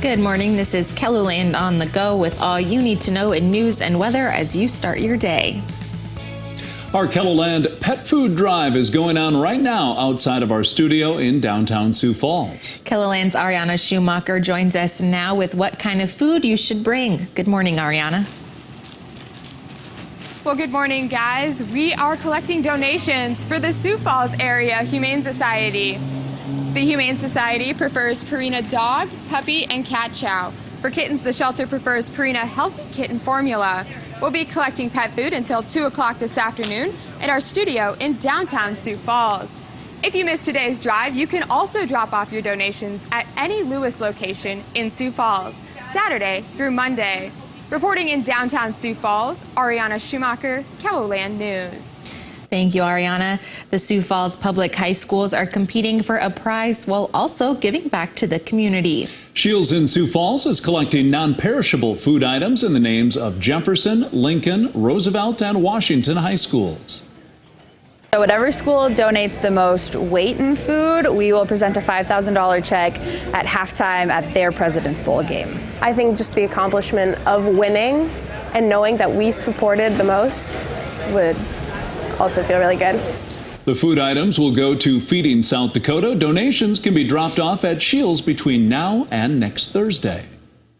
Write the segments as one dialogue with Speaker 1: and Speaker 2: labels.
Speaker 1: Good morning. This is KELOLAND on the go with all you need to know in news and weather as you start your day.
Speaker 2: Our KELOLAND Pet Food Drive is going on right now outside of our studio in downtown Sioux Falls.
Speaker 1: KELOLAND's Ariana Schumacher joins us now with what kind of food you should bring. Good morning, Ariana.
Speaker 3: Well, good morning, guys. We are collecting donations for the Sioux Falls Area Humane Society. The Humane Society prefers Purina dog, puppy, and cat chow. For kittens, the shelter prefers Purina Healthy Kitten Formula. We'll be collecting pet food until 2 o'clock this afternoon at our studio in downtown Sioux Falls. If you missed today's drive, you can also drop off your donations at any Lewis location in Sioux Falls, Saturday through Monday. Reporting in downtown Sioux Falls, Ariana Schumacher, KELOLAND News.
Speaker 1: Thank you, Ariana. The Sioux Falls Public High Schools are competing for a prize while also giving back to the community.
Speaker 2: Shields in Sioux Falls is collecting non-perishable food items in the names of Jefferson, Lincoln, Roosevelt, and Washington high schools.
Speaker 4: So whatever school donates the most weight in food, we will present a $5,000 check at halftime at their President's Bowl game.
Speaker 5: I think just the accomplishment of winning and knowing that we supported the most would also feel really good.
Speaker 2: The food items will go to Feeding South Dakota. Donations can be dropped off at Shields between now and next Thursday.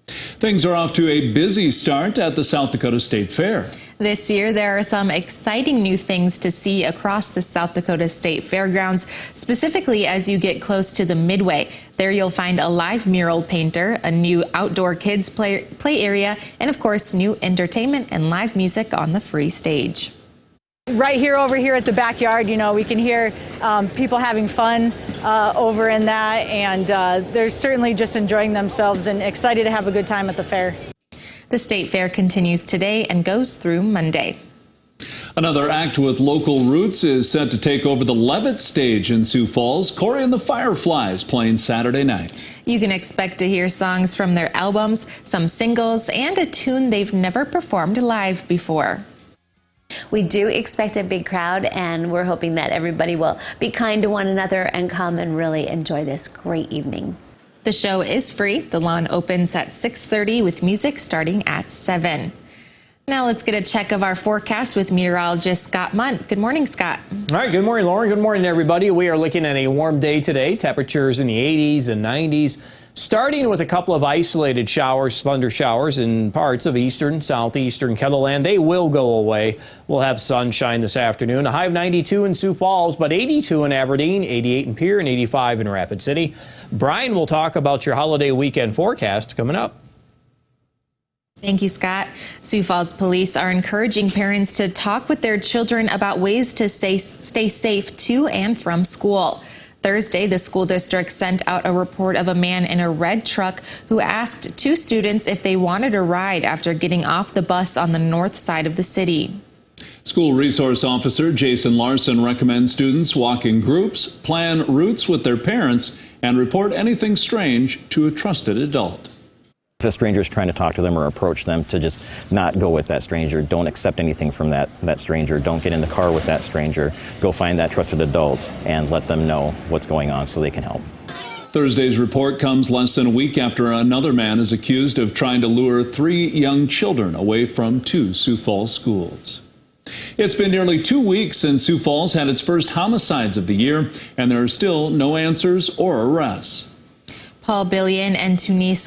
Speaker 2: Things are off to a busy start at the South Dakota State Fair.
Speaker 1: This year, there are some exciting new things to see across the South Dakota State Fairgrounds, specifically as you get close to the Midway. There you'll find a live mural painter, a new outdoor kids play area, and of course, new entertainment and live music on the free stage.
Speaker 6: Right here, over here at the backyard, you know, we can hear people having fun over in that, and they're certainly just enjoying themselves and excited to have a good time at the fair.
Speaker 1: The State Fair continues today and goes through Monday.
Speaker 2: Another act with local roots is set to take over the Levitt stage in Sioux Falls. Corey and the Fireflies playing Saturday night.
Speaker 1: You can expect to hear songs from their albums, some singles, and a tune they've never performed live before.
Speaker 7: We do expect a big crowd, and we're hoping that everybody will be kind to one another and come and really enjoy this great evening.
Speaker 1: The show is free. The lawn opens at 6:30 with music starting at 7. Now let's get a check of our forecast with meteorologist Scott Munt. Good morning, Scott.
Speaker 8: All right, good morning, Lauren. Good morning, everybody. We are looking at a warm day today. Temperatures in the 80s and 90s. Starting with a couple of isolated showers, thunder showers in parts of eastern, southeastern KELOLAND. They will go away. We'll have sunshine this afternoon. A high of 92 in Sioux Falls, but 82 in Aberdeen, 88 in Pierre, and 85 in Rapid City. Brian will talk about your holiday weekend forecast coming up.
Speaker 1: Thank you, Scott. Sioux Falls police are encouraging parents to talk with their children about ways to stay safe to and from school. Thursday, the school district sent out a report of a man in a red truck who asked 2 students if they wanted a ride after getting off the bus on the north side of the city.
Speaker 2: School resource officer Jason Larson recommends students walk in groups, plan routes with their parents, and report anything strange to a trusted adult.
Speaker 9: If a stranger is trying to talk to them or approach them, to just not go with that stranger. Don't accept anything from that stranger. Don't get in the car with that stranger. Go find that trusted adult and let them know what's going on so they can help.
Speaker 2: Thursday's report comes less than a week after another man is accused of trying to lure 3 young children away from 2 Sioux Falls schools. It's been nearly 2 weeks since Sioux Falls had its first homicides of the year, and there are still no answers or arrests.
Speaker 1: Paul Billion and Tunice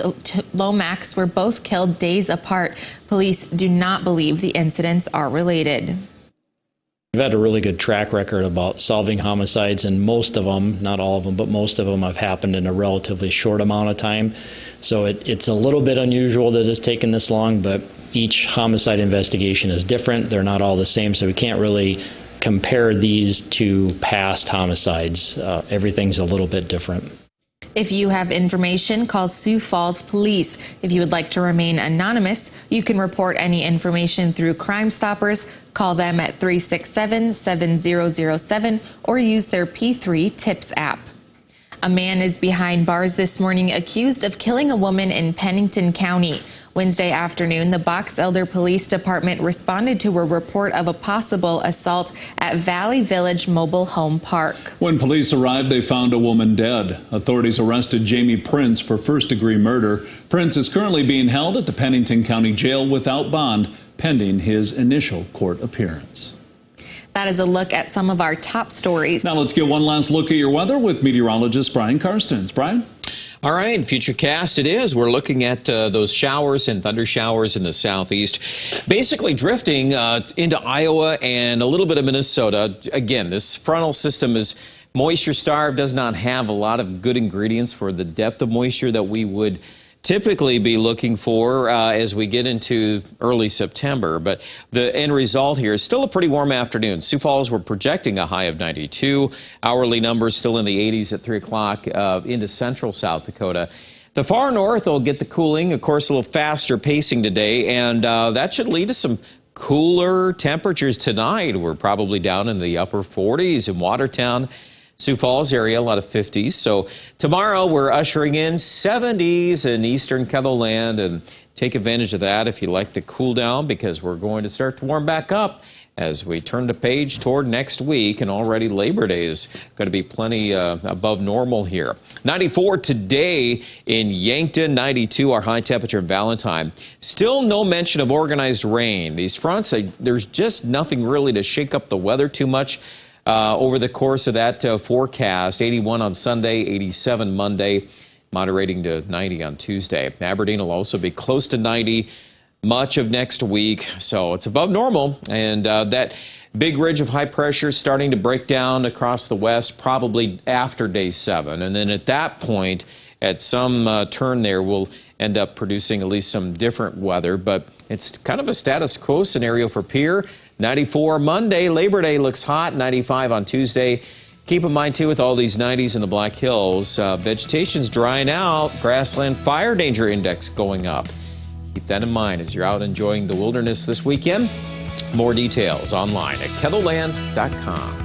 Speaker 1: Lomax were both killed days apart. Police do not believe the incidents are related.
Speaker 10: We've had a really good track record about solving homicides, and most of them, not all of them, but most of them have happened in a relatively short amount of time. So it's a little bit unusual that it's taken this long, but each homicide investigation is different. They're not all the same, so we can't really compare these to past homicides. Everything's a little bit different.
Speaker 1: If you have information, call Sioux Falls Police. If you would like to remain anonymous, you can report any information through Crime Stoppers. Call them at 367-7007 or use their P3 Tips app. A man is behind bars this morning accused of killing a woman in Pennington County. Wednesday afternoon, the Box Elder Police Department responded to a report of a possible assault at Valley Village Mobile Home Park.
Speaker 2: When police arrived, they found a woman dead. Authorities arrested Jamie Prince for first-degree murder. Prince is currently being held at the Pennington County Jail without bond, pending his initial court appearance.
Speaker 1: That is a look at some of our top stories.
Speaker 2: Now let's get one last look at your weather with meteorologist Brian Karstens. Brian?
Speaker 11: All right, Futurecast it is. We're looking at those showers and thunder showers in the southeast, basically drifting into Iowa and a little bit of Minnesota. Again, this frontal system is moisture starved, does not have a lot of good ingredients for the depth of moisture that we would typically be looking for as we get into early September. But the end result here is still a pretty warm afternoon. Sioux Falls, we're projecting a high of 92. Hourly numbers still in the 80s at 3 o'clock into central South Dakota. The far north will get the cooling, of course, a little faster pacing today, and that should lead to some cooler temperatures tonight. We're probably down in the upper 40s in Watertown. Sioux Falls area, a lot of 50s. So tomorrow we're ushering in 70s in eastern Ketherland, and take advantage of that if you like to cool down, because we're going to start to warm back up as we turn the page toward next week, and already Labor Day is going to be plenty above normal here. 94 today in Yankton, 92 our high temperature in Valentine. Still no mention of organized rain. These fronts, there's just nothing really to shake up the weather too much. Over the course of that forecast, 81 on Sunday, 87 Monday, moderating to 90 on Tuesday. Aberdeen will also be close to 90 much of next week, so it's above normal. And that big ridge of high pressure starting to break down across the west probably after day 7. And then at that point, at some turn there, we'll end up producing at least some different weather. But it's kind of a status quo scenario for Pierre. 94 Monday, Labor Day looks hot, 95 on Tuesday. Keep in mind, too, with all these 90s in the Black Hills, vegetation's drying out, grassland fire danger index going up. Keep that in mind as you're out enjoying the wilderness this weekend. More details online at ketherland.com.